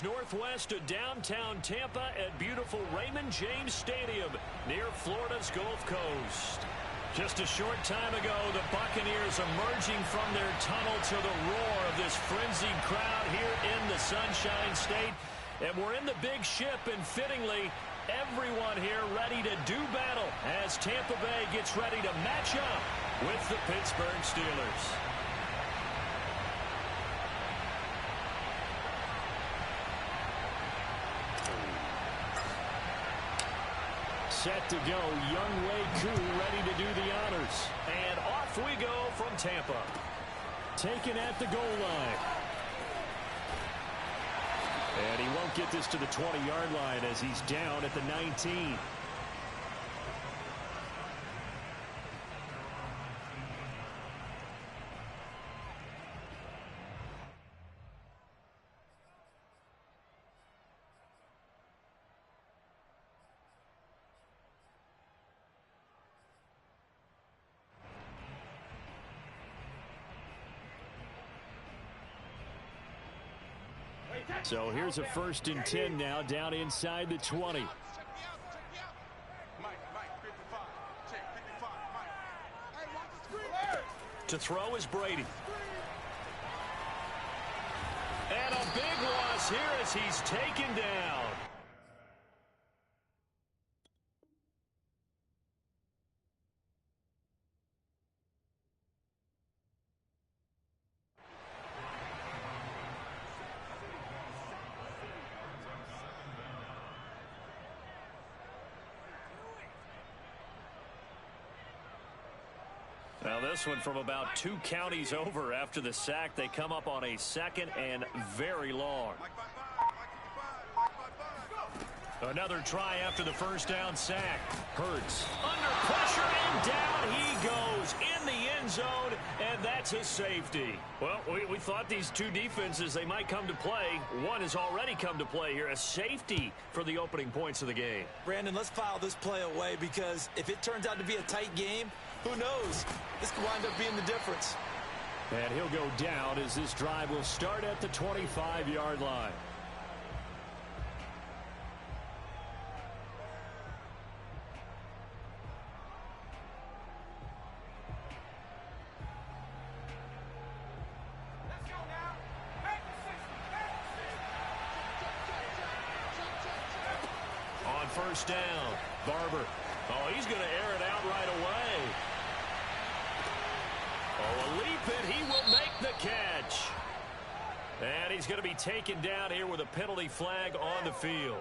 miles northwest of downtown Tampa at beautiful Raymond James Stadium near Florida's Gulf Coast. Just a short time ago, the Buccaneers emerging from their tunnel to the roar of this frenzied crowd here in the Sunshine State. And we're in the big ship, and fittingly, everyone here ready to do battle as Tampa Bay gets ready to match up with the Pittsburgh Steelers. Set to go, Young Wei Koo ready to do the honors. And off we go from Tampa. Taken at the goal line. And he won't get this to the 20-yard line as he's down at the 19. So here's a 1st and 10 now, down inside the 20. To throw is Brady. And a big loss here as he's taken down. Now this one from about 2 counties over after the sack. They come up on a 2nd and very long. Another try after the 1st down sack. Hurts under pressure, and down he goes in the end zone, and that's a safety. Well, we thought these two defenses, they might come to play. One has already come to play here, a safety for the opening points of the game. Brandon, let's file this play away, because if it turns out to be a tight game, who knows? This could wind up being the difference. And he'll go down as this drive will start at the 25-yard line. On 1st down, Barber. Oh, he's going to air it out right away. Oh, a leap, and he will make the catch. And he's going to be taken down here with a penalty flag on the field.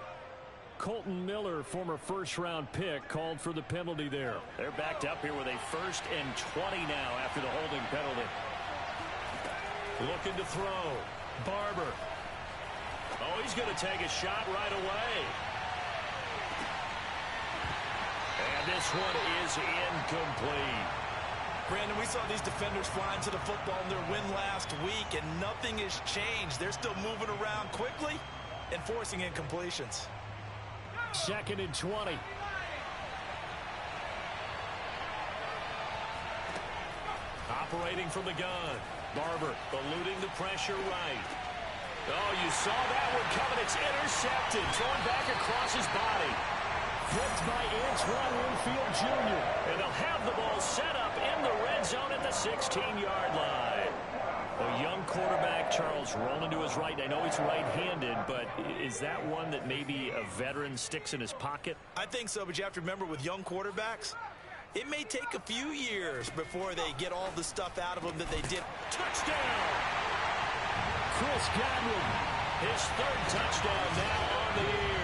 Colton Miller, former 1st-round pick, called for the penalty there. They're backed up here with a 1st and 20 now after the holding penalty. Looking to throw. Barber. Oh, he's going to take a shot right away. And this one is incomplete. Brandon, we saw these defenders flying to the football in their win last week, and nothing has changed. They're still moving around quickly and forcing incompletions. 2nd and 20. Operating from the gun. Barber eluding the pressure right. Oh, you saw that one coming. It's intercepted. Thrown back across his body. Flipped by Antoine Winfield Jr. And they'll have the ball set up in the red zone at the 16-yard line. A young quarterback, Charles, rolling to his right. I know he's right-handed, but is that one that maybe a veteran sticks in his pocket? I think so, but you have to remember with young quarterbacks, it may take a few years before they get all the stuff out of them that they did. Touchdown! Chris Godwin, his 3rd touchdown now on the year.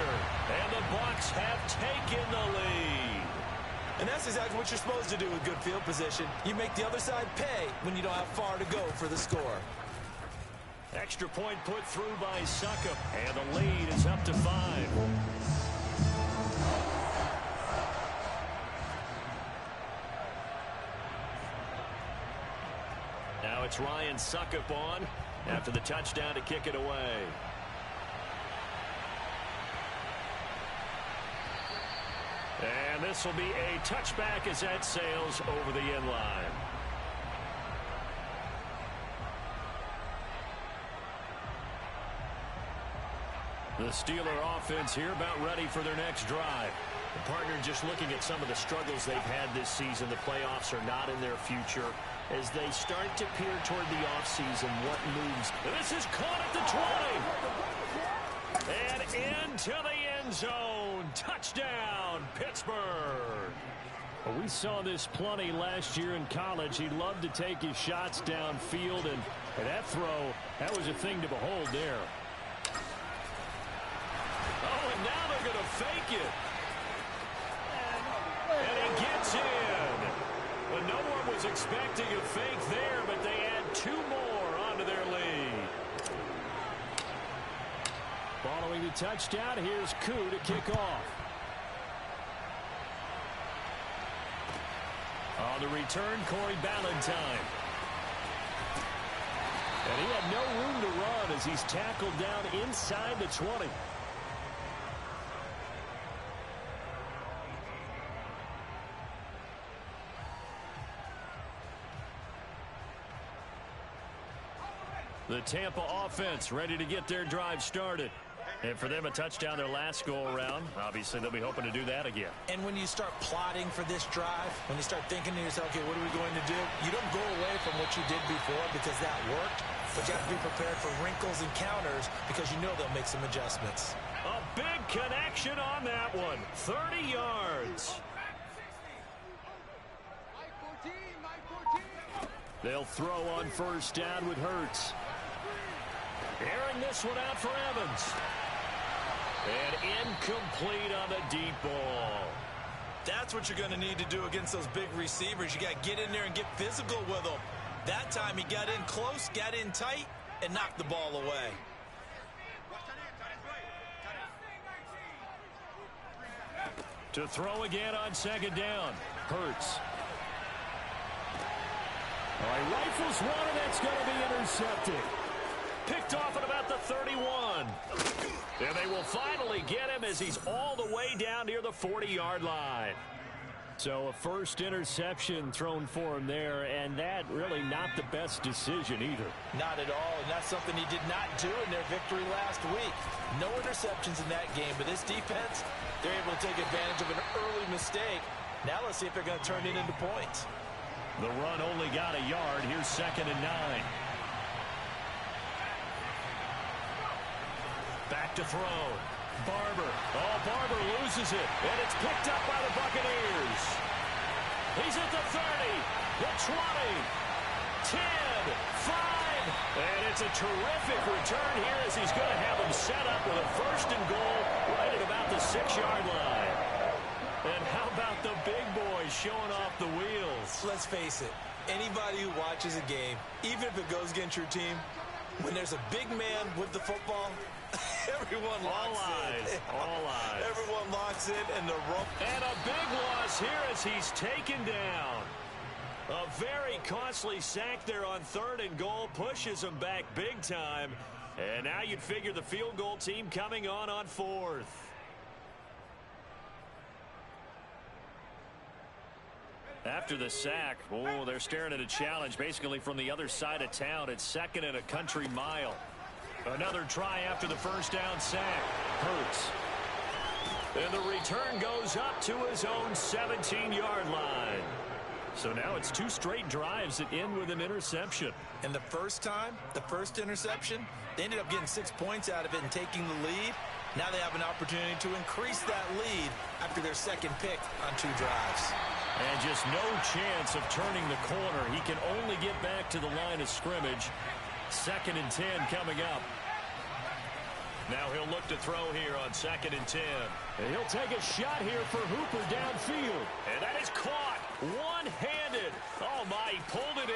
And the Bucs have taken the lead. And that's exactly what you're supposed to do with good field position. You make the other side pay when you don't have far to go for the score. Extra point put through by Suckup. And the lead is up to 5. Now it's Ryan Suckup on after the touchdown to kick it away. And this will be a touchback as that sails over the end line. The Steeler offense here about ready for their next drive. The partner just looking at some of the struggles they've had this season. The playoffs are not in their future. As they start to peer toward the offseason, what moves? This is caught at the 20. And into the end zone. Touchdown, Pittsburgh. Well, we saw this plenty last year in college. He loved to take his shots downfield, and that throw, that was a thing to behold there. Oh, and now they're going to fake it. And he gets in. But no one was expecting a fake there, but they add 2 more onto their lead. Following the touchdown, here's Koo to kick off. On the return, Corey Ballantyne. And he had no room to run as he's tackled down inside the 20. The Tampa offense ready to get their drive started. And for them, a touchdown their last go-around. Obviously, they'll be hoping to do that again. And when you start plotting for this drive, when you start thinking to yourself, okay, what are we going to do? You don't go away from what you did before because that worked. But you have to be prepared for wrinkles and counters because you know they'll make some adjustments. A big connection on that one. 30 yards. They'll throw on first down with Hurts. Airing this one out for Evans. And incomplete on the deep ball. That's what you're going to need to do against those big receivers. You got to get in there and get physical with them. That time he got in close, got in tight, and knocked the ball away. To throw again on second down. Hurts. All right, rifles one, and that's going to be intercepted. Picked off at about the 31. And they will finally get him as he's all the way down near the 40-yard line. So a first interception thrown for him there, and that really not the best decision either. Not at all, and that's something he did not do in their victory last week. No interceptions in that game, but this defense, they're able to take advantage of an early mistake. Now let's see if they're going to turn it into points. The run only got a yard. Here's 2nd and 9. Back to throw. Barber. Oh, Barber loses it. And it's picked up by the Buccaneers. He's at the 30, the 20, 10, 5. And it's a terrific return here as he's going to have him set up with a 1st and goal right at about the 6-yard line. And how about the big boys showing off the wheels? Let's face it, anybody who watches a game, even if it goes against your team, when there's a big man with the football, everyone locks in. All eyes. Everyone locks in, and the rope. And a big loss here as he's taken down. A very costly sack there on 3rd and goal pushes him back big time. And now you'd figure the field goal team coming on 4th. After the sack, oh, they're staring at a challenge basically from the other side of town. It's 2nd and a country mile. Another try after the first down sack. Hurts. And the return goes up to his own 17-yard line. So now it's 2 straight drives that end with an interception. And the first time, the first interception, they ended up getting 6 points out of it and taking the lead. Now they have an opportunity to increase that lead after their 2nd pick on 2 drives. And just no chance of turning the corner. He can only get back to the line of scrimmage. 2nd and 10 coming up. Now he'll look to throw here on 2nd and 10. And he'll take a shot here for Hooper downfield. And that is caught one-handed. Oh, my, he pulled it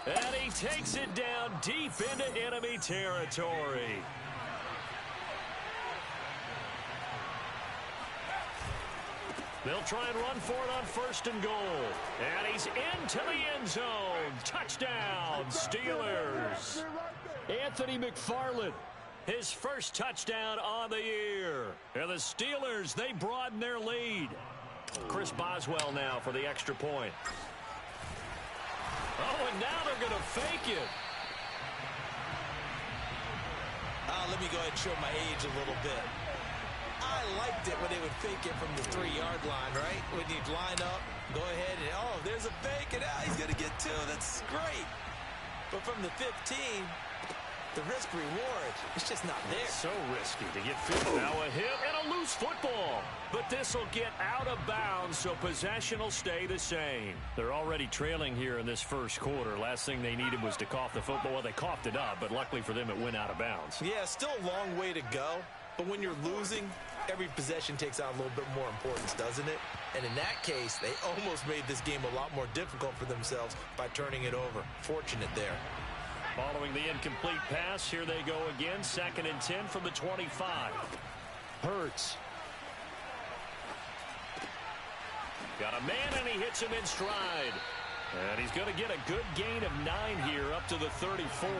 in. And he takes it down deep into enemy territory. They'll try and run for it on 1st and goal. And he's into the end zone. Touchdown, Steelers. Anthony McFarland, his first touchdown on the year. And the Steelers, they broaden their lead. Chris Boswell now for the extra point. Oh, and now they're going to fake it. Let let me go ahead and show my age a little bit. I liked it when they would fake it from the 3-yard line, right? When you'd line up, go ahead, and, oh, there's a fake, and he's going to get 2. That's great. But from the 15, the risk-reward, it's just not there. So risky to get 50. Now a hit and a loose football. But this will get out of bounds, so possession will stay the same. They're already trailing here in this first quarter. Last thing they needed was to cough the football. Well, they coughed it up, but luckily for them, it went out of bounds. Yeah, still a long way to go. But when you're losing, every possession takes on a little bit more importance, doesn't it? And in that case, they almost made this game a lot more difficult for themselves by turning it over. Fortunate there. Following the incomplete pass, here they go again. 2nd and 10 from the 25. Hurts. Got a man, and he hits him in stride. And he's going to get a good gain of 9 here up to the 34.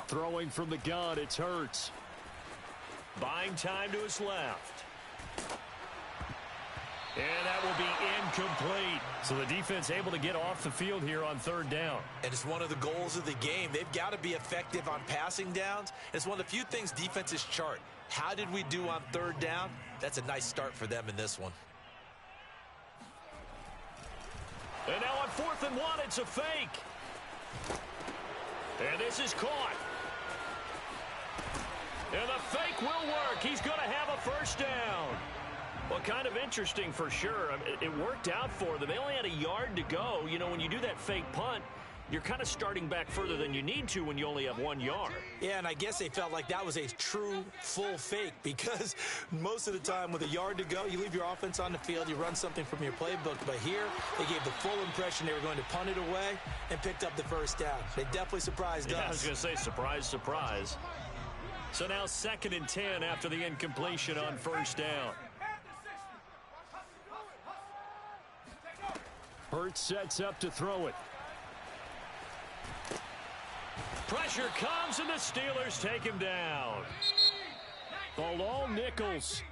Throwing from the gun, it's Hurts. Buying time to his left. And that will be incomplete. So the defense able to get off the field here on 3rd down. And it's one of the goals of the game. They've got to be effective on passing downs. It's one of the few things defenses chart. How did we do on 3rd down? That's a nice start for them in this one. And now on 4th and 1, it's a fake. And this is caught. And the fake will work. He's going to have a first down. Well, kind of interesting for sure. I mean, it worked out for them. They only had a yard to go. You know, when you do that fake punt, you're kind of starting back further than you need to when you only have 1 yard. Yeah, and I guess they felt like that was a true full fake because most of the time with a yard to go, you leave your offense on the field, you run something from your playbook. But here, they gave the full impression they were going to punt it away and picked up the first down. They definitely surprised us. I was going to say surprise, surprise. So now 2nd and 10 after the incompletion on 1st down. Hurts sets up to throw it. Pressure comes, and the Steelers take him down. Bilal Nichols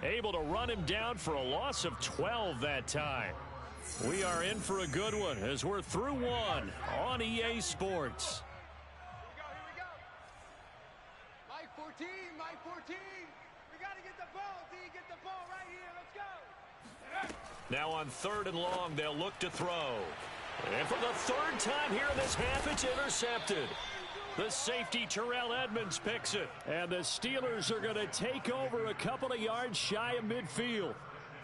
able to run him down for a loss of 12 that time. We are in for a good one as we're through 1 on EA Sports. Here we go. Mike 14, Mike 14. We got to get the ball, D. Get the ball right here. Let's go. Now on 3rd and long, they'll look to throw. And for the 3rd time here in this half, it's intercepted. The safety, Terrell Edmonds, picks it. And the Steelers are going to take over a couple of yards shy of midfield.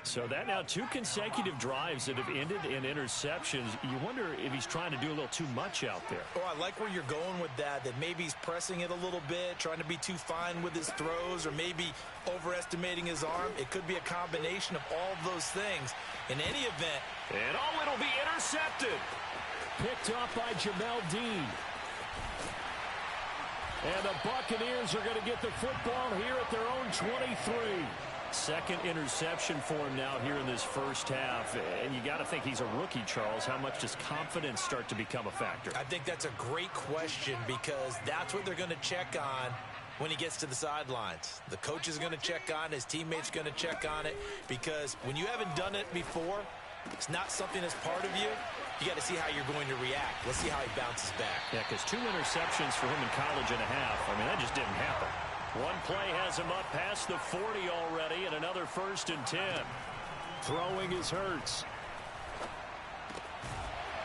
So that now 2 consecutive drives that have ended in interceptions. You wonder if he's trying to do a little too much out there. Oh, I like where you're going with that maybe he's pressing it a little bit, trying to be too fine with his throws, or maybe overestimating his arm. It could be a combination of all of those things. In any event. And it'll be intercepted. Picked up by Jamel Dean. And the Buccaneers are going to get the football here at their own 23. 2nd interception for him now here in this first half. And you got to think he's a rookie, Charles. How much does confidence start to become a factor? I think that's a great question because that's what they're going to check on when he gets to the sidelines. The coach is going to check on it. His teammates going to check on it because when you haven't done it before, it's not something that's part of you. You got to see how you're going to react. Let's see how he bounces back. Yeah, because 2 interceptions for him in college and a half. I mean, that just didn't happen. One play has him up past the 40 already, and another 1st and 10. Throwing is Hurts.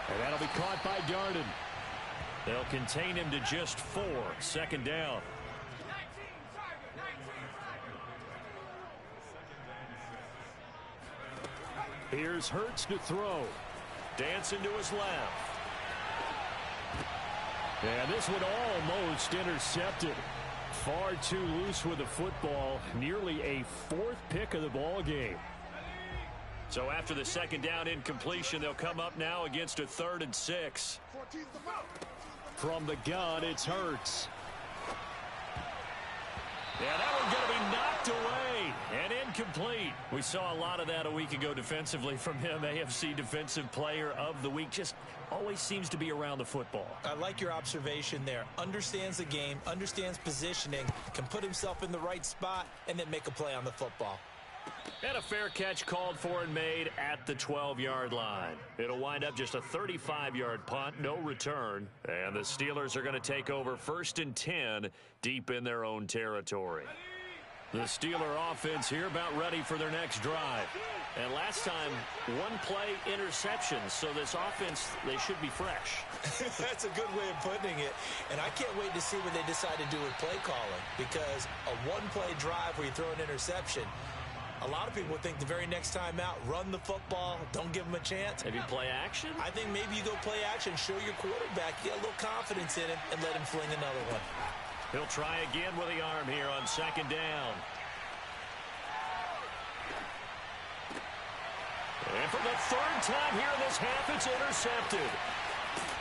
And that'll be caught by Darden. They'll contain him to just 4. 2nd down. Here's Hurts to throw. Dancing to his left. And this one almost intercepted. Far too loose with the football. Nearly a 4th pick of the ball game. So after the 2nd down incompletion, they'll come up now against a 3rd and 6. From the gun, it's Hurts. Yeah, that one's going to be knocked away and incomplete. We saw a lot of that a week ago defensively from him. AFC Defensive Player of the Week. Just always seems to be around the football. I like your observation there. Understands the game, understands positioning, can put himself in the right spot, and then make a play on the football. And a fair catch called for and made at the 12-yard line. It'll wind up just a 35-yard punt, no return. And the Steelers are going to take over 1st and 10 deep in their own territory. The Steeler offense here about ready for their next drive. And last time, one play interception. So this offense, they should be fresh. That's a good way of putting it. And I can't wait to see what they decide to do with play calling. Because a one-play drive where you throw an interception, a lot of people would think the very next time out, run the football, don't give them a chance. Maybe play action? I think maybe you go play action, show your quarterback, get a little confidence in him, and let him fling another one. He'll try again with the arm here on 2nd down. And for the 3rd time here in this half, it's intercepted.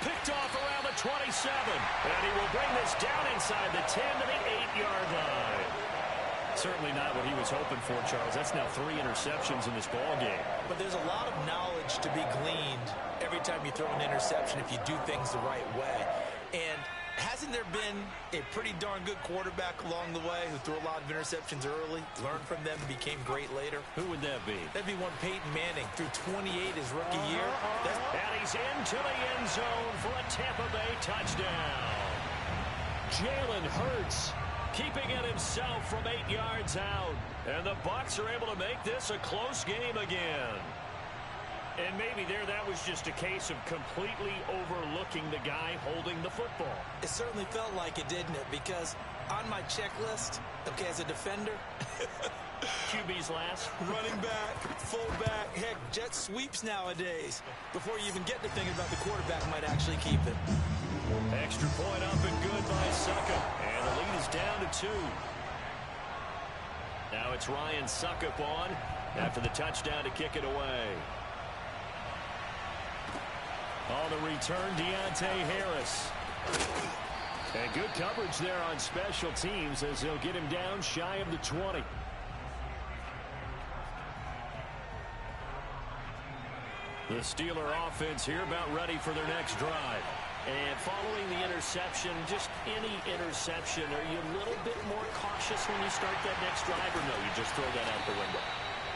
Picked off around the 27. And he will bring this down inside the 10 to the 8-yard line. Certainly not what he was hoping for, Charles. That's now 3 interceptions in this ball game. But there's a lot of knowledge to be gleaned every time you throw an interception if you do things the right way. And hasn't there been a pretty darn good quarterback along the way who threw a lot of interceptions early, learned from them, became great later? Who would that be? That'd be one Peyton Manning, threw 28 his rookie year. And he's into the end zone for a Tampa Bay touchdown. Jalen Hurts keeping it himself from 8 yards out. And the Bucs are able to make this a close game again. And maybe that was just a case of completely overlooking the guy holding the football. It certainly felt like it, didn't it? Because on my checklist, okay, as a defender, QB's last. running back, fullback, heck, jet sweeps nowadays. Before you even get to thinking about the quarterback might actually keep it. Extra point up and good by Succop. And the lead is down to 2. Now it's Ryan Succop on after the touchdown to kick it away. On the return, Deontay Harris. And good coverage there on special teams as they'll get him down shy of the 20. The Steeler offense here about ready for their next drive. And following the interception, just any interception, are you a little bit more cautious when you start that next drive, or no, you just throw that out the window?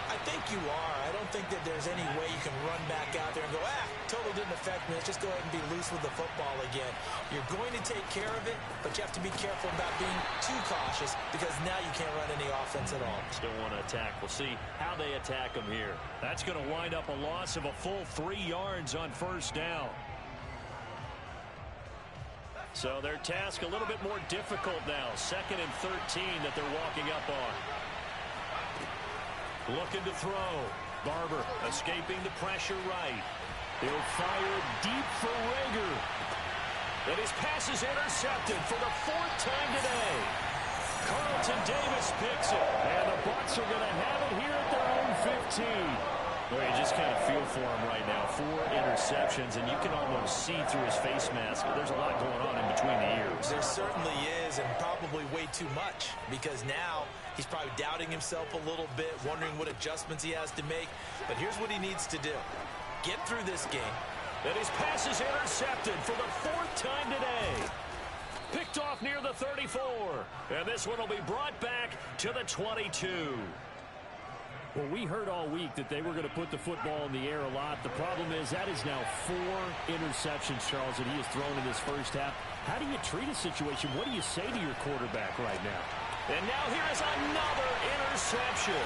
I think you are. I don't think that there's any way you can run back out there and go, totally didn't affect me. Let's just go ahead and be loose with the football again. You're going to take care of it, but you have to be careful about being too cautious because now you can't run any offense at all. Still want to attack. We'll see how they attack them here. That's going to wind up a loss of a full 3 yards on 1st down. So their task a little bit more difficult now. 2nd and 13 that they're walking up on. Looking to throw. Barber escaping the pressure right. He'll fire deep for Rager. And his pass is intercepted for the 4th time today. Carlton Davis picks it. And the Bucs are going to have it here at their own 15. Well, you just kind of feel for him right now. 4 interceptions, and you can almost see through his face mask. There's a lot going on in between the ears. There certainly is, and probably way too much, because now he's probably doubting himself a little bit, wondering what adjustments he has to make. But here's what he needs to do. Get through this game. And his pass is intercepted for the 4th time today. Picked off near the 34. And this one will be brought back to the 22. Well, we heard all week that they were going to put the football in the air a lot. The problem is that is now 4 interceptions, Charles, that he has thrown in this first half. How do you treat a situation? What do you say to your quarterback right now? And now here is another interception.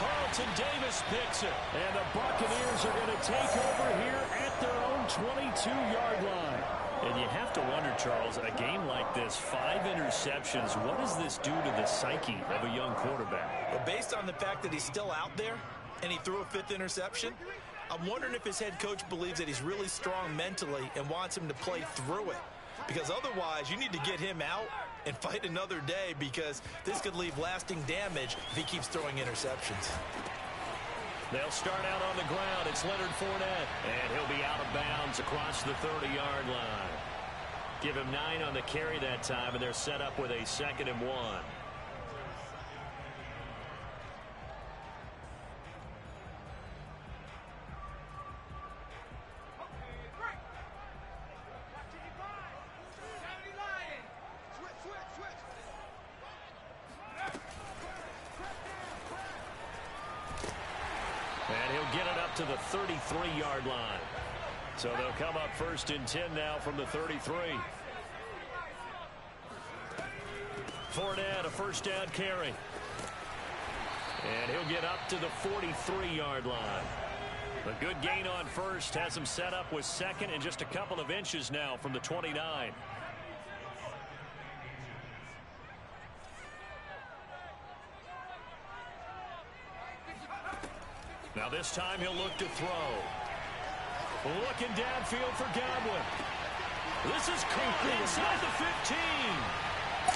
Carlton Davis picks it. And the Buccaneers are going to take over here at their own 22-yard line. And you have to wonder, Charles, a game like this, 5 interceptions, what does this do to the psyche of a young quarterback? But based on the fact that he's still out there and he threw a 5th interception, I'm wondering if his head coach believes that he's really strong mentally and wants him to play through it. Because otherwise, you need to get him out and fight another day because this could leave lasting damage if he keeps throwing interceptions. They'll start out on the ground. It's Leonard Fournette. And he'll be out of bounds across the 30-yard line. Give him 9 on the carry that time, and they're set up with a 2nd and 1. to the 33-yard line. So they'll come up 1st and 10 now from the 33. Fournette, a first down carry. And he'll get up to the 43-yard line. A good gain on first has him set up with second and just a couple of inches now from the 29. Now this time he'll look to throw. Looking downfield for Godwin. This is caught inside the 15.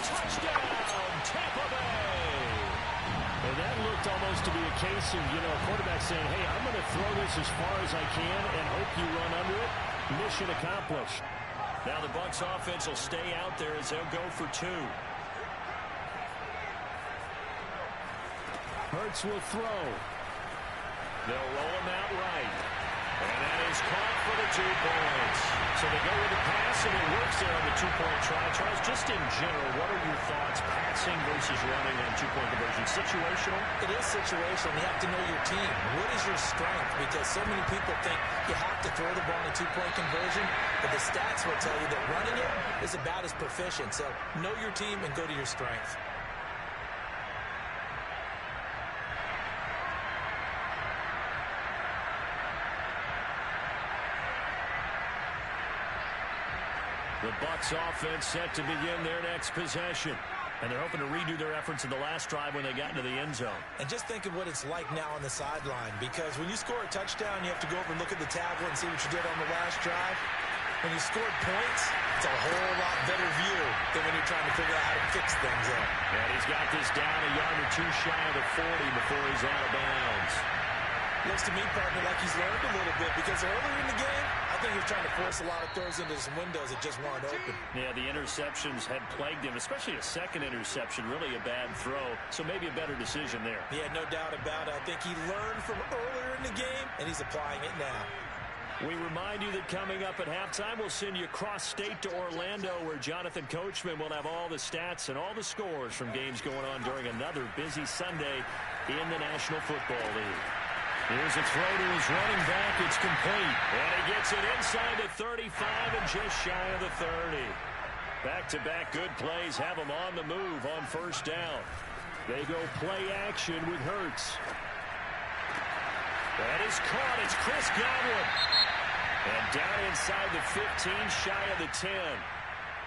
Touchdown, Tampa Bay. And that looked almost to be a case of, a quarterback saying, hey, I'm going to throw this as far as I can and hope you run under it. Mission accomplished. Now the Bucs offense will stay out there as they'll go for 2. Hurts will throw. They'll roll him out right. And that is caught for the 2 points. So they go with the pass, and it works there on the 2-point try. Charles, just in general, what are your thoughts, passing versus running on 2-point conversion? Situational? It is situational. You have to know your team. What is your strength? Because so many people think you have to throw the ball in a 2-point conversion, but the stats will tell you that running it is about as proficient. So know your team and go to your strength. The Bucs offense set to begin their next possession. And they're hoping to redo their efforts in the last drive when they got into the end zone. And just think of what it's like now on the sideline. Because when you score a touchdown, you have to go over and look at the tablet and see what you did on the last drive. When you scored points, it's a whole lot better view than when you're trying to figure out how to fix things up. And he's got this down a yard or 2 shy of the 40 before he's out of bounds. Looks to me, partner, like he's learned a little bit, because earlier in the game, I think he was trying to force a lot of throws into some windows that just weren't open. Yeah, the interceptions had plagued him, especially a second interception, really a bad throw. So maybe a better decision there. Yeah, no doubt about it. I think he learned from earlier in the game, and he's applying it now. We remind you that coming up at halftime, we'll send you cross-state to Orlando, where Jonathan Coachman will have all the stats and all the scores from games going on during another busy Sunday in the National Football League. Here's a throw to his running back. It's complete. And he gets it inside the 35 and just shy of the 30. Back-to-back good plays have him on the move on first down. They go play action with Hurts. That is caught. It's Chris Godwin. And down inside the 15, shy of the 10.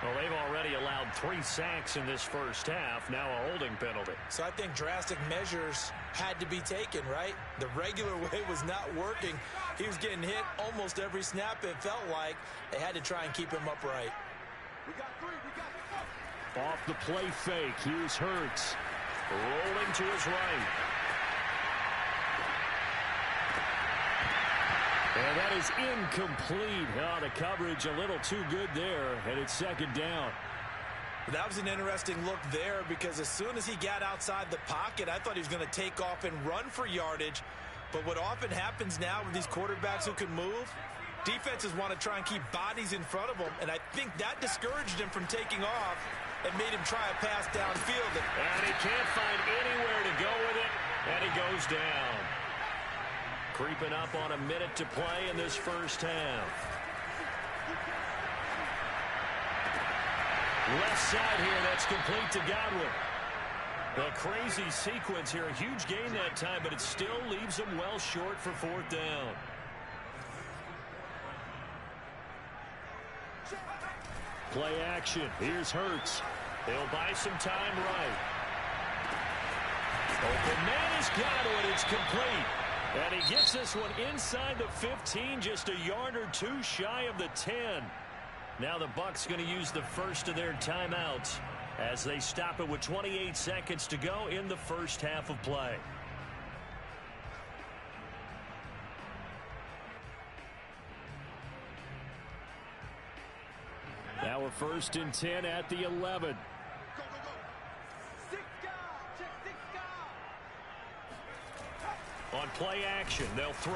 Well, they've already allowed 3 sacks in this first half. Now a holding penalty. So I think drastic measures had to be taken, right? The regular way was not working. He was getting hit almost every snap, it felt like. They had to try and keep him upright. We got 3. We got 4. Off the play fake. Here's Hurts. Rolling to his right. And that is incomplete. Oh, the coverage a little too good there, and it's second down. That was an interesting look there, because as soon as he got outside the pocket, I thought he was going to take off and run for yardage. But what often happens now with these quarterbacks who can move, defenses want to try and keep bodies in front of them, and I think that discouraged him from taking off and made him try a pass downfield. And he can't find anywhere to go with it, and he goes down. Creeping up on a minute to play in this first half. Left side here, that's complete to Godwin. The crazy sequence here, a huge gain that time, but it still leaves him well short for 4th down. Play action, here's Hurts. He'll buy some time right. Open man is Godwin, it's complete. And he gets this one inside the 15, just a yard or 2 shy of the 10. Now the Bucs going to use the first of their timeouts as they stop it with 28 seconds to go in the first half of play. Now we're 1st and 10 at the 11. On play action, they'll throw.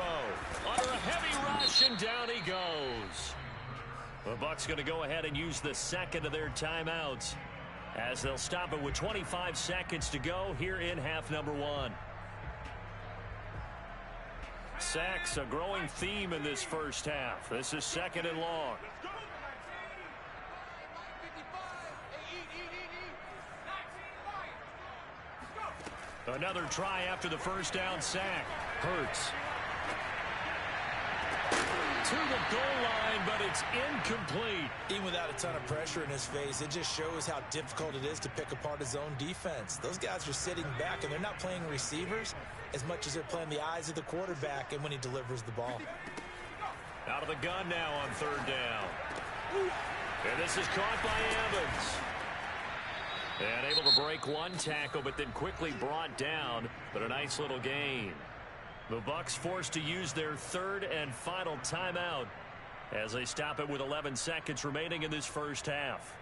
Under a heavy rush, and down he goes. The Bucs going to go ahead and use the second of their timeouts as they'll stop it with 25 seconds to go here in half number 1. Sacks, a growing theme in this first half. This is 2nd and long. Another try after the first down sack. Hurts. To the goal line, but it's incomplete. Even without a ton of pressure in his face, it just shows how difficult it is to pick apart his own defense. Those guys are sitting back, and they're not playing receivers as much as they're playing the eyes of the quarterback and when he delivers the ball. Out of the gun now on 3rd down. And this is caught by Evans. And able to break one tackle, but then quickly brought down. But a nice little gain. The Bucs forced to use their 3rd and final timeout as they stop it with 11 seconds remaining in this first half.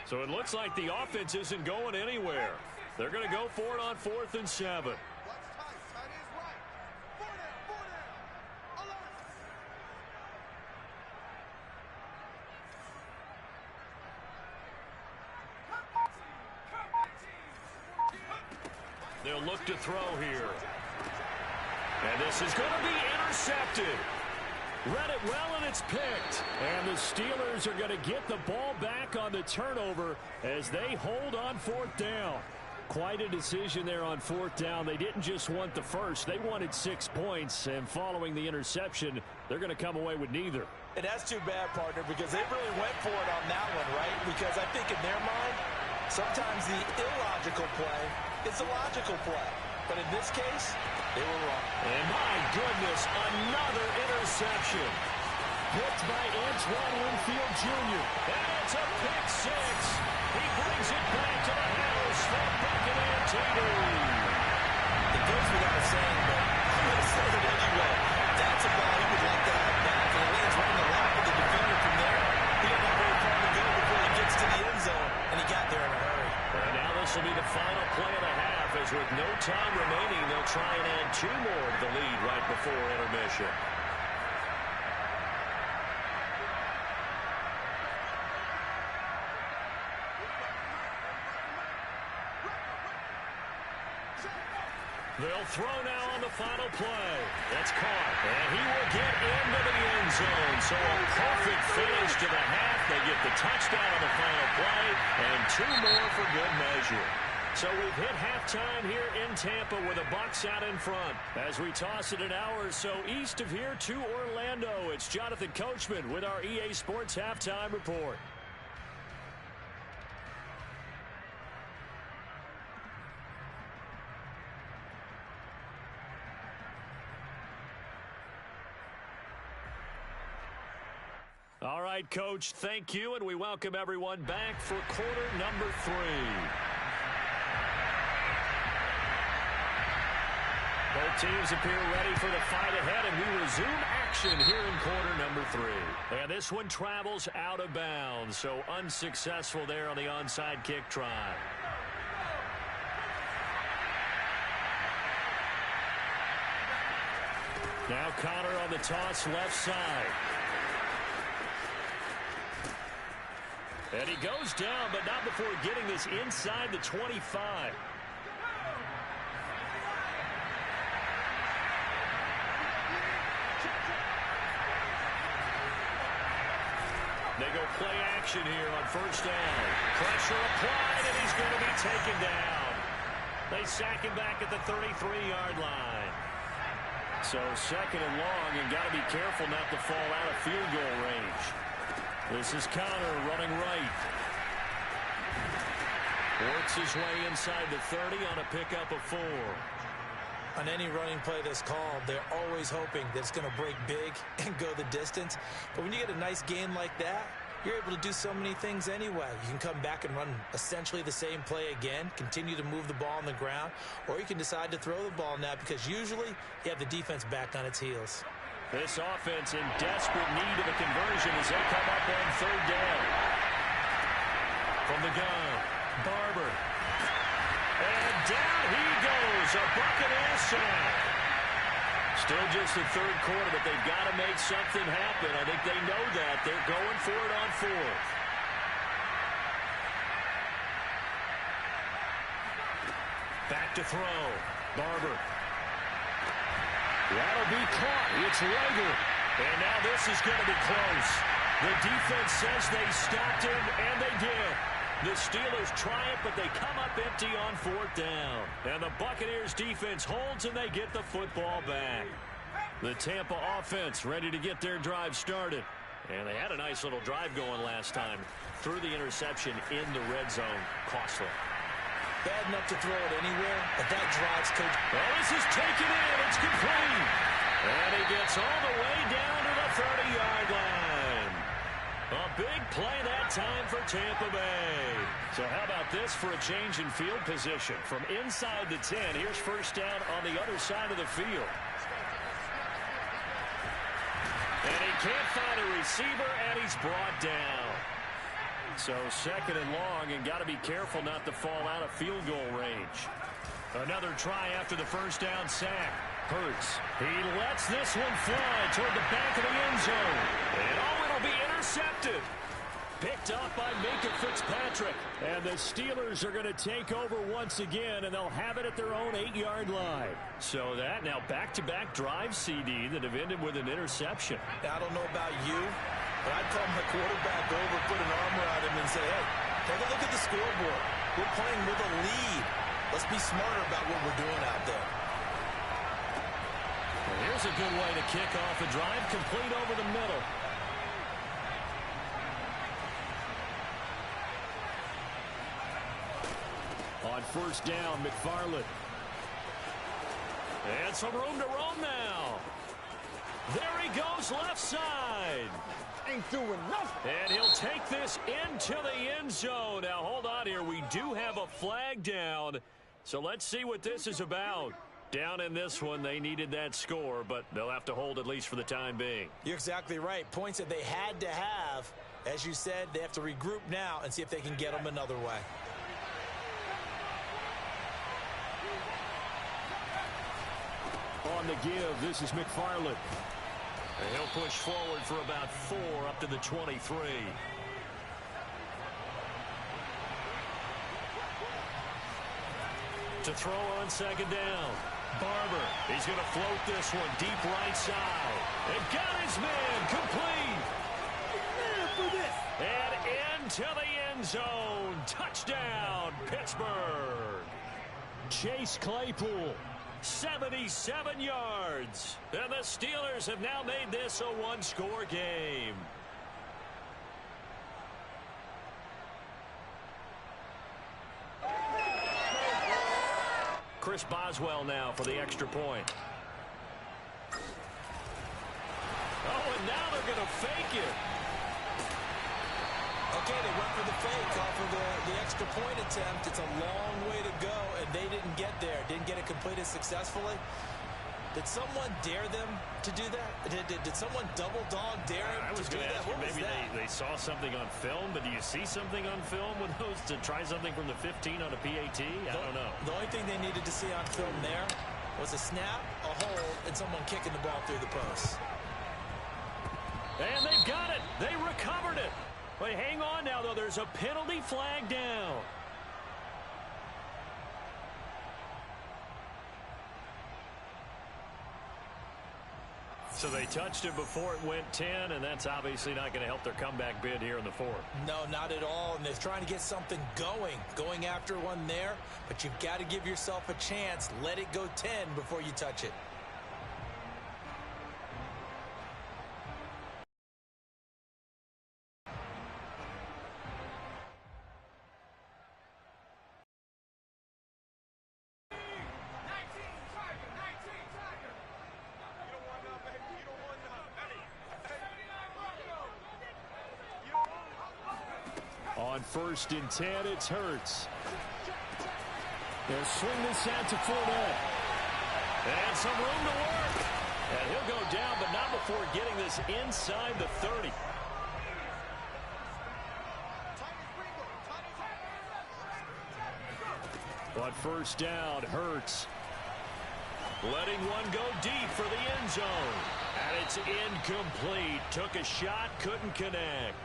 So it looks like the offense isn't going anywhere. They're going to go for it on 4th and 7. They'll look to throw here. And this is going to be intercepted. Read it well, and it's picked. And the Steelers are going to get the ball back on the turnover as they hold on 4th down. Quite a decision there on 4th down. They didn't just want the first. They wanted 6 points. And following the interception, they're going to come away with neither. And that's too bad, partner, because they really went for it on that one, right? Because I think in their mind, sometimes the illogical play is a logical play. But in this case, they were wrong. And my goodness, another interception. Picked by Antoine Winfield Jr. And it's a pick 6. He brings it back to the house for Buccaneer TD. It goes without saying, but I'm going to say it anyway. That's a ball he would like to have back, and it lands right in the lap of the defender from there. He had not very far to go before he gets to the end zone, and he got there in a hurry. And now this will be the final play of the half, as with no time remaining, they'll try and add 2 more to the lead right before intermission. They'll throw now on the final play. That's caught. And he will get into the end zone. So a perfect finish to the half. They get the touchdown on the final play. And 2 more for good measure. So we've hit halftime here in Tampa with the Bucs out in front. As we toss it an hour or so east of here to Orlando, it's Jonathan Coachman with our EA Sports Halftime Report. All right, Coach, thank you, and we welcome everyone back for quarter number 3. Both teams appear ready for the fight ahead, and we resume action here in quarter number 3. And this one travels out of bounds, so unsuccessful there on the onside kick try. Now Connor on the toss left side. And he goes down, but not before getting this inside the 25. They go play action here on first down. Pressure applied, and he's going to be taken down. They sack him back at the 33-yard line. So 2nd and long, and got to be careful not to fall out of field goal range. This is Connor running right. Works his way inside the 30 on a pickup of 4. On any running play that's called, they're always hoping that it's going to break big and go the distance. But when you get a nice gain like that, you're able to do so many things anyway. You can come back and run essentially the same play again, continue to move the ball on the ground, or you can decide to throw the ball now because usually you have the defense back on its heels. This offense in desperate need of a conversion as they come up on 3rd down. From the gun, Barber. And down he goes, a Buccaneer sack. Still just the 3rd quarter, but they've got to make something happen. I think they know that. They're going for it on 4th. Back to throw. Barber. That'll be caught. It's Rager. And now this is going to be close. The defense says they stopped him, and they did. The Steelers try it, but they come up empty on 4th down. And the Buccaneers defense holds, and they get the football back. The Tampa offense ready to get their drive started. And they had a nice little drive going last time. Threw the interception in the red zone. Costly. Bad enough to throw it anywhere, but that drives coach. Well, this is taken in. It's complete. And he gets all the way down to the 30-yard line. A big play that time for Tampa Bay. So how about this for a change in field position? From inside the 10, here's first down on the other side of the field. And he can't find a receiver, and he's brought down. So 2nd and long, and got to be careful not to fall out of field goal range. Another try after the first down sack. Hurts. He lets this one fly toward the back of the end zone. And it'll be intercepted. Picked up by Minka Fitzpatrick. And the Steelers are going to take over once again, and they'll have it at their own 8-yard line. So that now back-to-back drive CD that have ended with an interception. I don't know about you, but I'd call my quarterback over, put an arm around him, and say, hey, take a look at the scoreboard. We're playing with a lead. Let's be smarter about what we're doing out there. Well, here's a good way to kick off a drive, complete over the middle. On first down, McFarland. And some room to roam now. There he goes, left side. Ain't doing nothing. And he'll take this into the end zone. Now, hold on here. We do have a flag down. So let's see what this is about. Down in this one, they needed that score, but they'll have to hold at least for the time being. You're exactly right. Points that they had to have. As you said, they have to regroup now and see if they can get them another way. On the give, this is McFarland. And he'll push forward for about 4 up to the 23. To throw on 2nd down. Barber, he's going to float this one deep right side. And got his man complete. For this. And into the end zone. Touchdown, Pittsburgh. Chase Claypool, 77 yards. And the Steelers have now made this a one-score game. Chris Boswell now for the extra point. Oh, and now they're going to fake it. Okay, they went for the fake off of the extra point attempt. It's a long way to go, and they didn't get there. Didn't get it completed successfully. Did someone dare them to do that? Did someone double-dog dare him I was to do going to that? ask you, maybe they saw something on film, but do you see something on film with those to try something from the 15 on a PAT? I don't know. The only thing they needed to see on film there was a snap, a hold, and someone kicking the ball through the post. And they've got it. They recovered it. But hang on now, though. There's a penalty flag down. So they touched it before it went 10, and that's obviously not going to help their comeback bid here in the 4th. No, not at all. And they're trying to get something going after one there. But you've got to give yourself a chance. Let it go 10 before you touch it. On 1st and 10, it's Hurts. They'll swing this out to Fournette. And some room to work. And he'll go down, but not before getting this inside the 30. On 1st down, Hurts. Letting one go deep for the end zone. And it's incomplete. Took a shot, couldn't connect.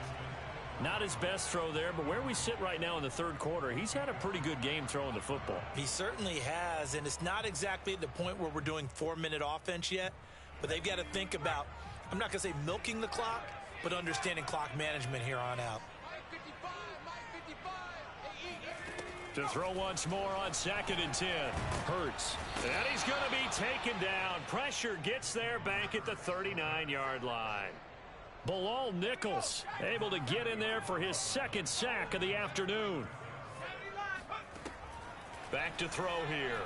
Not his best throw there, but where we sit right now in the third quarter, he's had a pretty good game throwing the football. He certainly has, and it's not exactly at the point where we're doing 4-minute offense yet, but they've got to think about, I'm not going to say milking the clock, but understanding clock management here on out. To throw once more on 2nd and 10. Hurts. And he's going to be taken down. Pressure gets there back at the 39-yard line. Bilal Nichols able to get in there for his 2nd sack of the afternoon. Back to throw here.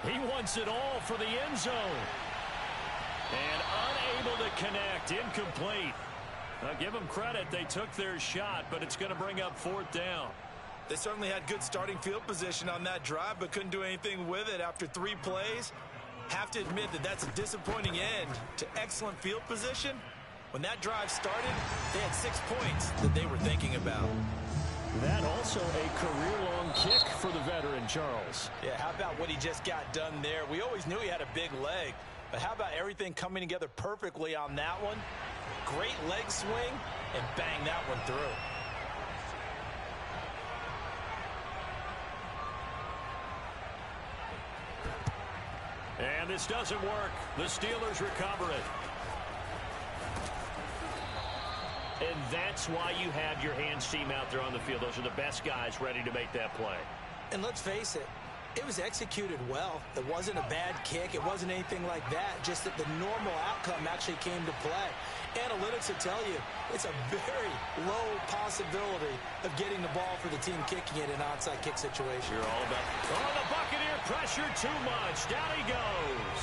He wants it all for the end zone. And unable to connect. Incomplete. Now give them credit. They took their shot, but it's going to bring up 4th down. They certainly had good starting field position on that drive, but couldn't do anything with it after 3 plays. Have to admit that that's a disappointing end to excellent field position. When that drive started, they had 6 points that they were thinking about. That also a career-long kick for the veteran, Charles. Yeah, how about what he just got done there? We always knew he had a big leg, but how about everything coming together perfectly on that one? Great leg swing, and bang that one through. And this doesn't work. The Steelers recover it. And that's why you have your hands team out there on the field. Those are the best guys ready to make that play. And let's face it, it was executed well. It wasn't a bad kick. It wasn't anything like that. Just that the normal outcome actually came to play. Analytics will tell you it's a very low possibility of getting the ball for the team kicking it in an onside kick situation. You're all about, oh, the Buccaneer pressure too much. Down he goes.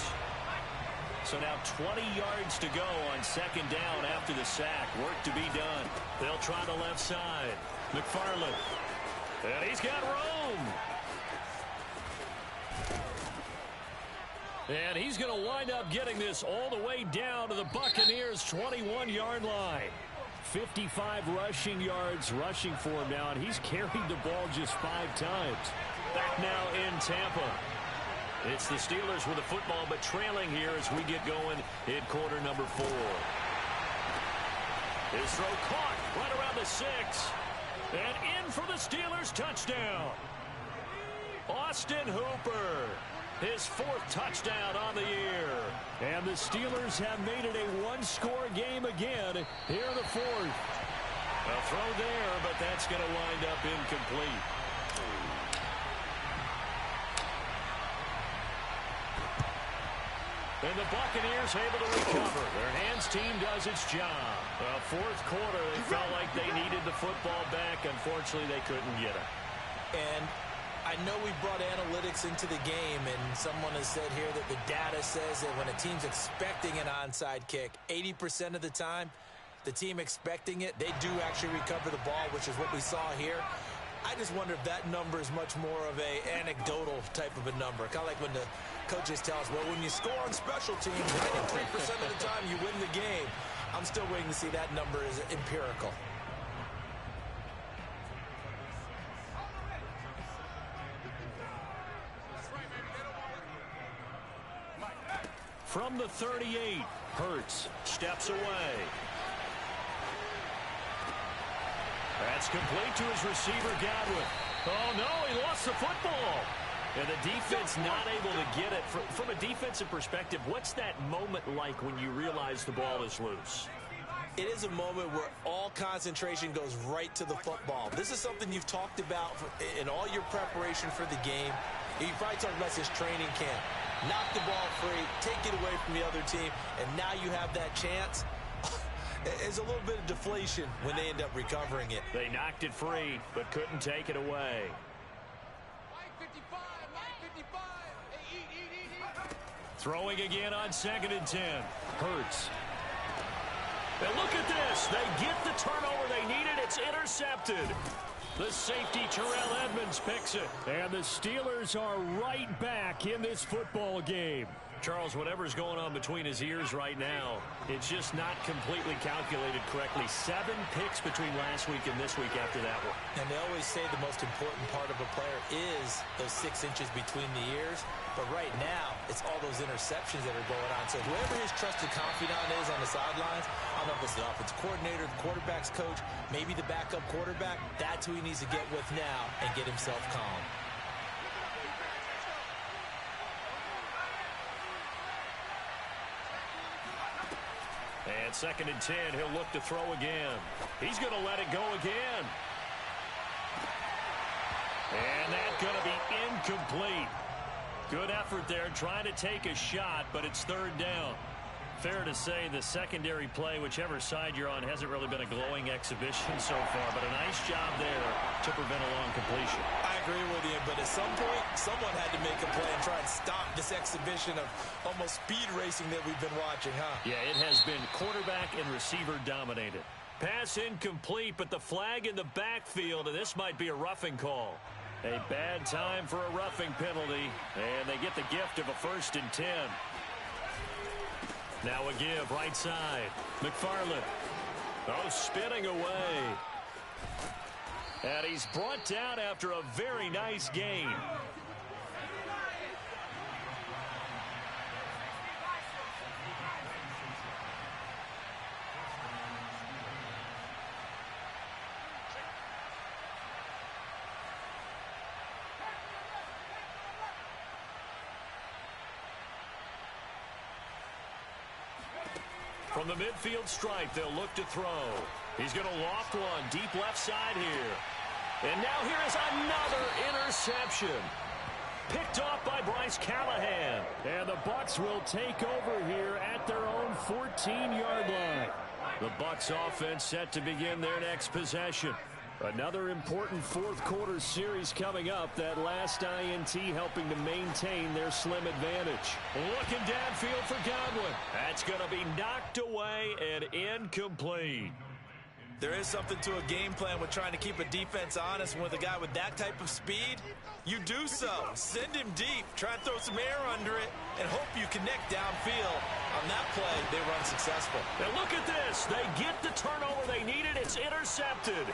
So now 20 yards to go on 2nd down after the sack. Work to be done. They'll try the left side. McFarland. And he's got room. And he's going to wind up getting this all the way down to the Buccaneers' 21-yard line. 55 rushing yards rushing for him now, and he's carried the ball just 5 times. Back now in Tampa. It's the Steelers with the football, but trailing here as we get going in quarter number 4. His throw caught right around the 6. And in for the Steelers touchdown. Austin Hooper. His 4th touchdown on the year. And the Steelers have made it a 1-score game again here in the 4th. A throw there, but that's going to wind up incomplete. And the Buccaneers able to recover. Their hands team does its job. 4th quarter, they felt like they needed the football back. Unfortunately, they couldn't get it. And I know we brought analytics into the game, and someone has said here that the data says that when a team's expecting an onside kick, 80% of the time, the team expecting it, they do actually recover the ball, which is what we saw here. I just wonder if that number is much more of a anecdotal type of a number. Kind of like when the coaches tell us, well, when you score on special teams, 93% of the time you win the game. I'm still waiting to see that number is empirical. From the 38, Hurts steps away. That's complete to his receiver, Godwin. Oh, no, he lost the football. And the defense not able to get it. From a defensive perspective, what's that moment like when you realize the ball is loose? It is a moment where all concentration goes right to the football. This is something you've talked about in all your preparation for the game. You probably talked about this training camp. Knock the ball free, take it away from the other team, and now you have that chance. There's a little bit of deflation when they end up recovering it. They knocked it free, but couldn't take it away. Throwing again on 2nd and 10. Hurts. And look at this. They get the turnover they needed. It's intercepted. The safety, Terrell Edmonds, picks it. And the Steelers are right back in this football game. Charles, whatever's going on between his ears right now, it's just not completely calculated correctly. 7 picks between last week and this week after that one. And they always say the most important part of a player is those 6 inches between the ears. But right now, it's all those interceptions that are going on. So whoever his trusted confidant is on the sidelines, I don't know if it's the offensive coordinator, the quarterback's coach, maybe the backup quarterback, that's who he needs to get with now and get himself calm. And 2nd and 10, he'll look to throw again. He's going to let it go again. And that's going to be incomplete. Good effort there, trying to take a shot, but it's 3rd down. Fair to say the secondary play, whichever side you're on, hasn't really been a glowing exhibition so far, but a nice job there to prevent a long completion. I agree with you, but at some point, someone had to make a play and try and stop this exhibition of almost speed racing that we've been watching, huh? Yeah, it has been quarterback and receiver dominated. Pass incomplete, but the flag in the backfield, and this might be a roughing call. A bad time for a roughing penalty, and they get the gift of a 1st and 10. Now a give, right side. McFarland. Oh, spinning away. And he's brought down after a very nice gain. From the midfield stripe, they'll look to throw. He's going to loft one deep left side here. And now here is another interception. Picked off by Bryce Callahan. And the Bucs will take over here at their own 14-yard line. The Bucs offense set to begin their next possession. Another important 4th quarter series coming up. That last INT helping to maintain their slim advantage. Looking downfield for Godwin. That's going to be knocked away and incomplete. There is something to a game plan with trying to keep a defense honest. With a guy with that type of speed, you do so. Send him deep. Try and throw some air under it and hope you connect downfield. On that play, they were unsuccessful. And look at this. They get the turnover they needed. It's intercepted.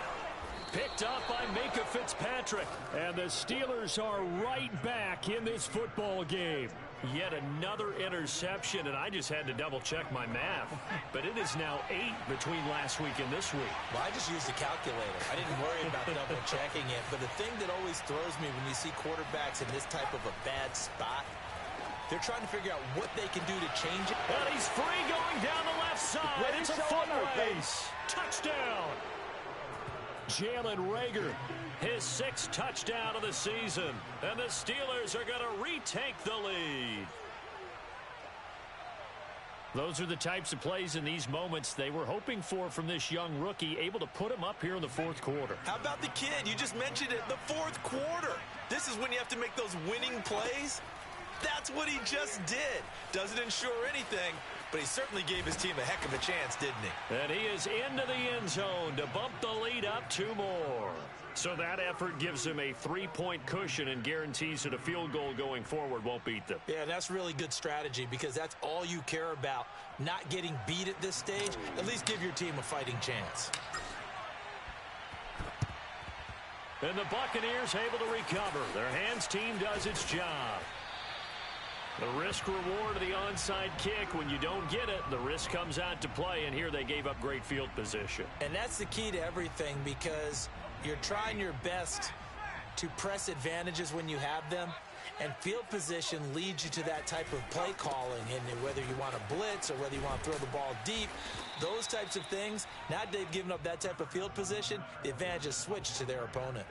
Picked up by Minka Fitzpatrick. And the Steelers are right back in this football game. Yet another interception, and I just had to double-check my math. But it is now 8 between last week and this week. Well, I just used a calculator. I didn't worry about double-checking it. But the thing that always throws me when you see quarterbacks in this type of a bad spot, they're trying to figure out what they can do to change it. And he's free going down the left side. It's a foot race. Touchdown. Jalen Reagor, his 6th touchdown of the season. And the Steelers are going to retake the lead. Those are the types of plays in these moments they were hoping for from this young rookie, able to put him up here in the 4th quarter. How about the kid? You just mentioned it, the 4th quarter. This is when you have to make those winning plays. That's what he just did. Doesn't ensure anything, but he certainly gave his team a heck of a chance, didn't he? And he is into the end zone to bump the lead up 2 more. So that effort gives him a 3-point cushion and guarantees that a field goal going forward won't beat them. Yeah, that's really good strategy because that's all you care about. Not getting beat at this stage. At least give your team a fighting chance. And the Buccaneers able to recover. Their hands team does its job. The risk-reward of the onside kick, when you don't get it, the risk comes out to play, and here they gave up great field position. And that's the key to everything because you're trying your best to press advantages when you have them, and field position leads you to that type of play calling, and whether you want to blitz or whether you want to throw the ball deep, those types of things, now that they've given up that type of field position, the advantage is switched to their opponent.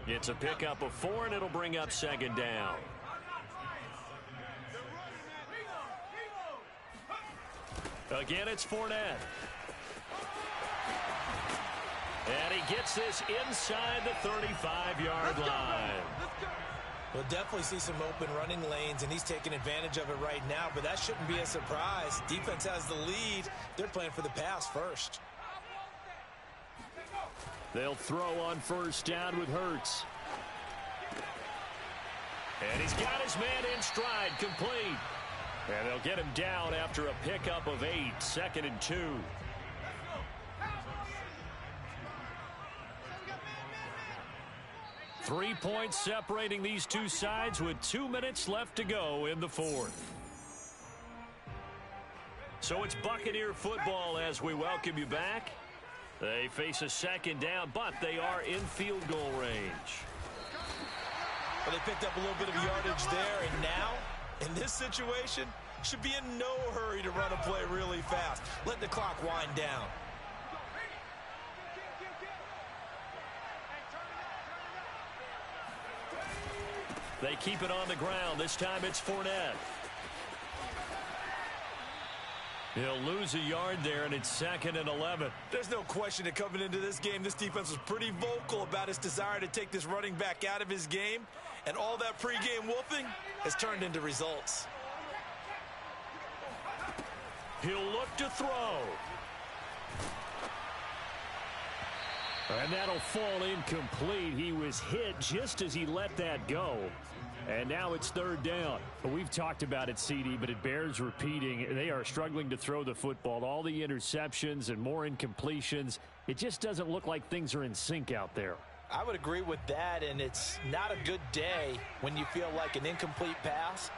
It's a pickup of 4, and it'll bring up 2nd down. Again, it's Fournette. And he gets this inside the 35-yard line. We'll definitely see some open running lanes, and he's taking advantage of it right now, but that shouldn't be a surprise. Defense has the lead. They're playing for the pass first. They'll throw on 1st down with Hurts. And he's got his man in stride, complete. And they'll get him down after a pickup of 8, 2nd and 2. 3 points separating these two sides with 2 minutes left to go in the fourth. So it's Buccaneer football as we welcome you back. They face a second down, but they are in field goal range. Well, they picked up a little bit of yardage there, and now, in this situation, should be in no hurry to run a play really fast. Let the clock wind down. They keep it on the ground. This time it's Fournette. He'll lose a yard there, and it's 2nd and 11. There's no question that coming into this game, this defense was pretty vocal about its desire to take this running back out of his game, and all that pregame wolfing has turned into results. He'll look to throw. And that'll fall incomplete. He was hit just as he let that go. And now it's 3rd down. We've talked about it, CD, but it bears repeating. They are struggling to throw the football. All the interceptions and more incompletions. It just doesn't look like things are in sync out there. I would agree with that, and it's not a good day when you feel like an incomplete pass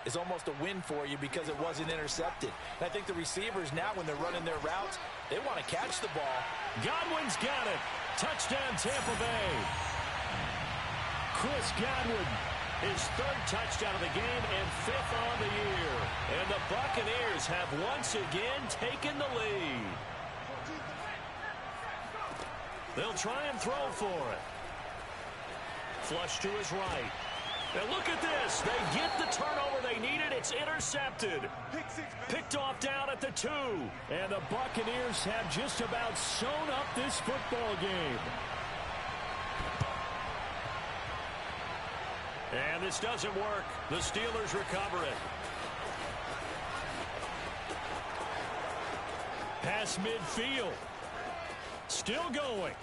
is almost a win for you because it wasn't intercepted. And I think the receivers now, when they're running their routes, they want to catch the ball. Godwin's got it. Touchdown, Tampa Bay. Chris Godwin, his 3rd touchdown of the game and 5th on the year. And the Buccaneers have once again taken the lead. They'll try and throw for it. Flush to his right. And look at this. They get the turnover they needed. It's intercepted. Picked off down at the 2. And the Buccaneers have just about sewn up this football game. And this doesn't work. The Steelers recover it. Pass midfield. Still going.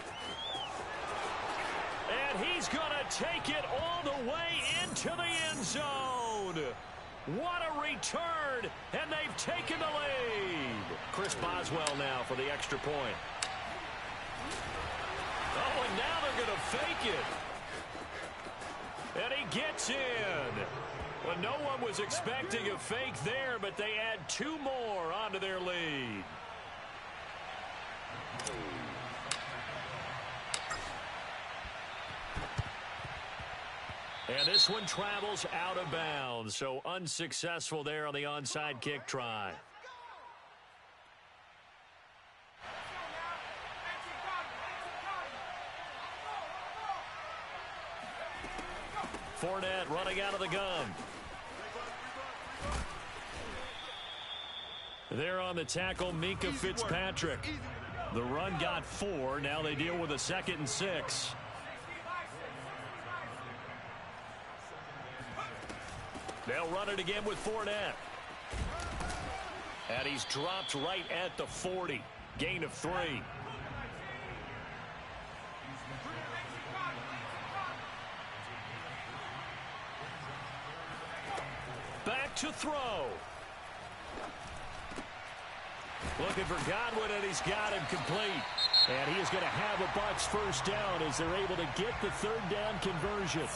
And he's going to take it all the way into the end zone. What a return, and they've taken the lead. Chris Boswell now for the extra point. Oh, and now they're going to fake it. And he gets in. Well, no one was expecting a fake there, but they add 2 more onto their lead. And this one travels out of bounds, so unsuccessful there on the onside kick try. Fournette running out of the gun. There on the tackle, Minkah Fitzpatrick. The run got 4. Now they deal with a 2nd and 6. They'll run it again with Fournette. And he's dropped right at the 40. Gain of 3. Back to throw. Looking for Godwin, and he's got him complete. And he is going to have a Bucs first down as they're able to get the 3rd down conversion.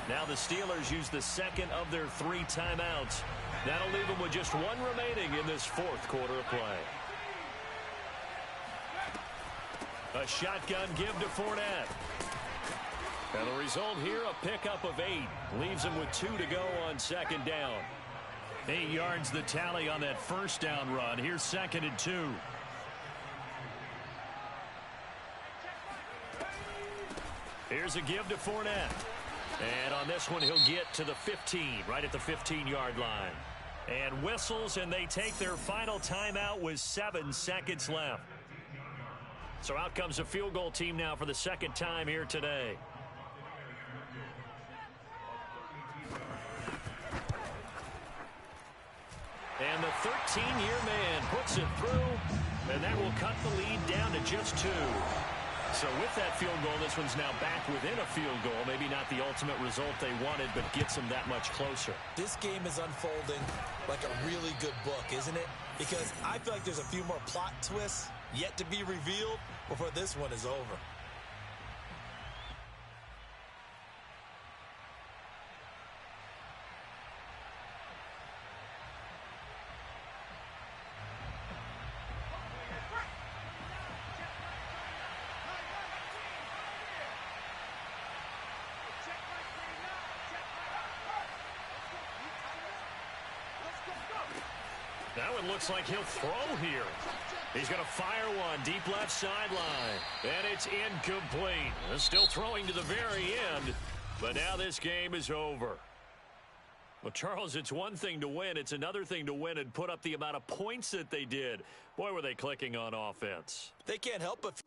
Now the Steelers use the 2nd of their 3 timeouts. That'll leave them with just 1 remaining in this 4th quarter of play. A shotgun give to Fournette. And the result here, a pickup of 8. Leaves him with 2 to go on 2nd down. 8 yards the tally on that first down run. Here's 2nd and 2. Here's a give to Fournette. And on this one, he'll get to the 15, right at the 15-yard line. And whistles, and they take their final timeout with 7 seconds left. So out comes a field goal team now for the 2nd time here today. And the 13-year man puts it through, and that will cut the lead down to just 2. So with that field goal, this one's now back within a field goal. Maybe not the ultimate result they wanted, but gets them that much closer. This game is unfolding like a really good book, isn't it? Because I feel like there's a few more plot twists yet to be revealed before this one is over. Now it looks like he'll throw here. He's going to fire one deep left sideline. And it's incomplete. Still throwing to the very end. But now this game is over. Well, Charles, it's one thing to win. It's another thing to win and put up the amount of points that they did. Boy, were they clicking on offense. They can't help but...